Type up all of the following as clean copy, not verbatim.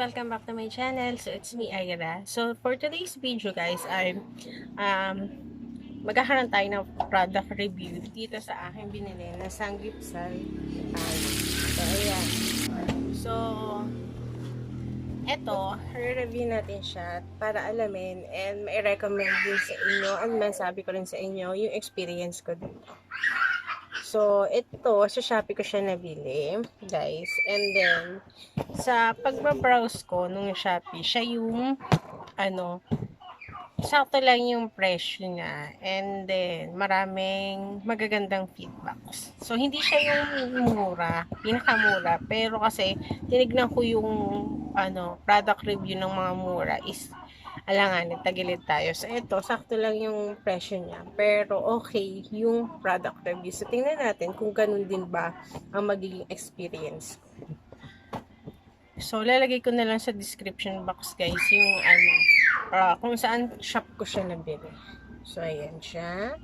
Welcome back to my channel. So, it's me, Ira. So, for today's video, guys, ay magkakaroon tayo ng product review dito sa aking binili na Samgyupsal. So, ayan. So, eto, re-review natin siya para alamin and may recommend din sa inyo and masabi ko rin sa inyo yung experience ko dito. So, ito, sa Shopee ko siya nabili, guys. And then, sa pagbabrowse ko nung Shopee, siya yung, sakto lang yung presyo niya. And then, maraming magagandang feedbacks. So, hindi siya yung mura, pinakamura. Pero kasi, tinignan ko yung, product review ng mga mura is alanganin, tagilid tayo. So, ito, sakto lang yung presyo niya. Pero, okay yung product review. So, tingnan natin kung ganun din ba ang magiging experience ko. So, lalagay ko na lang sa description box, guys, yung kung saan shop ko siya nabili. So, ayan siya.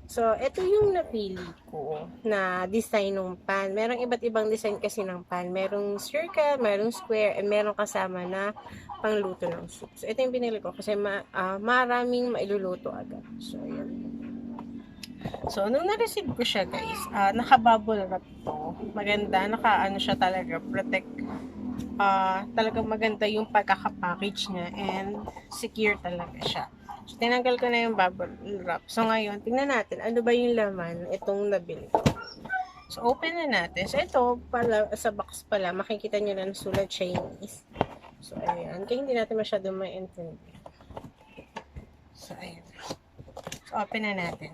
So, ito yung napili ko na design ng pan. Merong iba't ibang design kasi ng pan. Merong circle, merong square, and merong kasama na pangluto ng soup. So, ito yung binili ko kasi maraming mailuluto agad. So, ayan. So, nung na-receive ko siya, guys, naka-bubble wrap to. Maganda, naka-ano siya talaga, protect. Talagang maganda yung pagkaka-package niya and secure talaga siya. So, tinanggal ko na yung bubble wrap. So, ngayon, tingnan natin, ano ba yung laman itong nabili ko. So, open na natin. So, ito, pala, sa box pala, makikita nyo na sulat Chinese. So, ayan. Kaya hindi natin masyado ma-intindi. So, ayan. So, open na natin.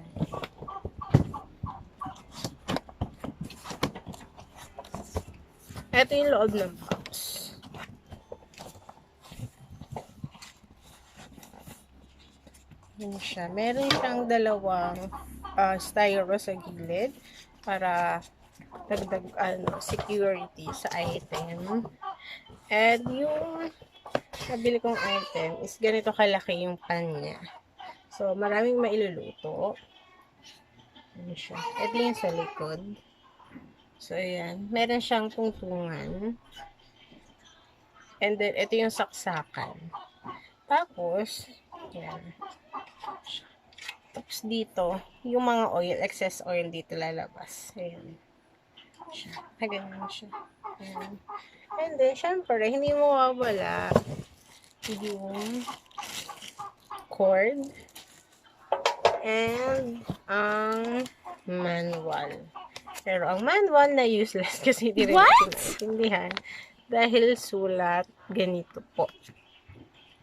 Ito yung loob ng box. Yan siya. Meron siyang dalawang styro sa gilid para dagdag security sa item. And yung nabili kong item is ganito kalaki yung pan niya. So, maraming mailuluto. Yan siya. Ito yung sa likod. So, ayan. Meron siyang tungtungan. And then, ito yung saksakan. Tapos, ayan. Tapos dito, yung mga oil, excess oil dito lalabas. Ayan. Ganyan siya. Ayan. And then, syempre, hindi mo mawawala yung cord and ang manual. Pero ang manual na useless kasi hindi rin maintindihan dahil sulat ganito po.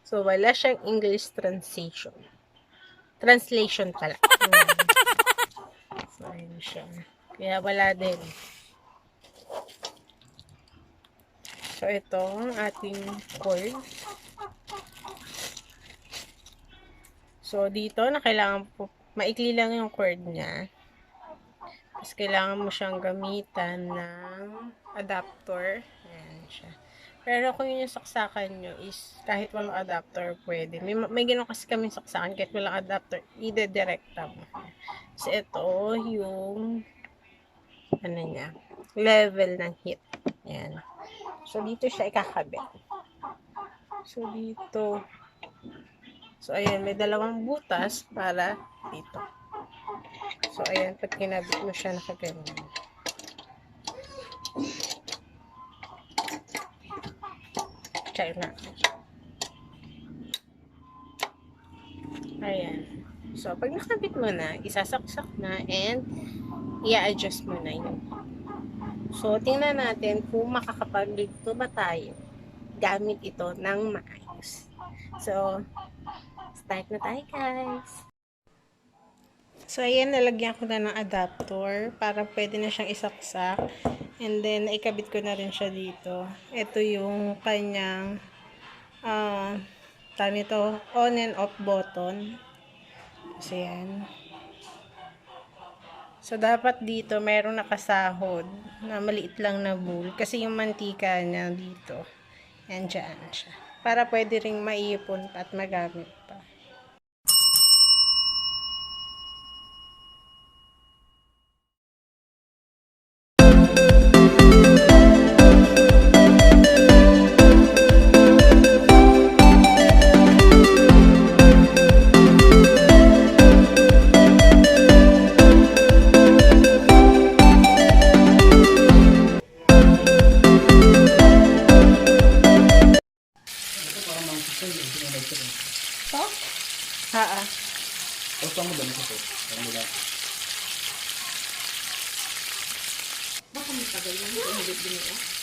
So, wala siyang English translation. Translation pala. So, ayun siya. Kaya wala din. So, ito ang ating cord. So, dito na kailangan po, maikli lang yung cord niya. Tapos, kailangan mo siyang gamitan ng adapter. Ayan siya. Pero kung yun yung saksakan nyo is kahit walang adapter pwede. May gano'n kasi kami saksakan kahit walang adapter. Ide-directa mo. So, ito yung niya, level ng heat. Ayan. So, dito siya ikakabit. So, dito. So, ayan. May dalawang butas para dito. So, ayan. Pag kinabit mo siya nakaganyan. Check na. Ayan. So, pag nakabit mo na, isasaksak na and i-adjust mo na yun. So, tingnan natin kung makakapag-dito ba tayo gamit ito ng maayos. So, start na tayo, guys. So, ayan, nalagyan ko na ng adapter para pwede na siyang isaksak. And then, naikabit ko na rin siya dito. Ito yung kanyang nito, on and off button. So, yan. So, dapat dito, mayroong nakasahod na maliit lang na bowl. Kasi yung mantika niya dito, yan dyan siya. Para pwede ring maipon at magamit pa. Ah, Tapos mo dami sa sauce. Parang nila. baka matagal na. Hindi din nila.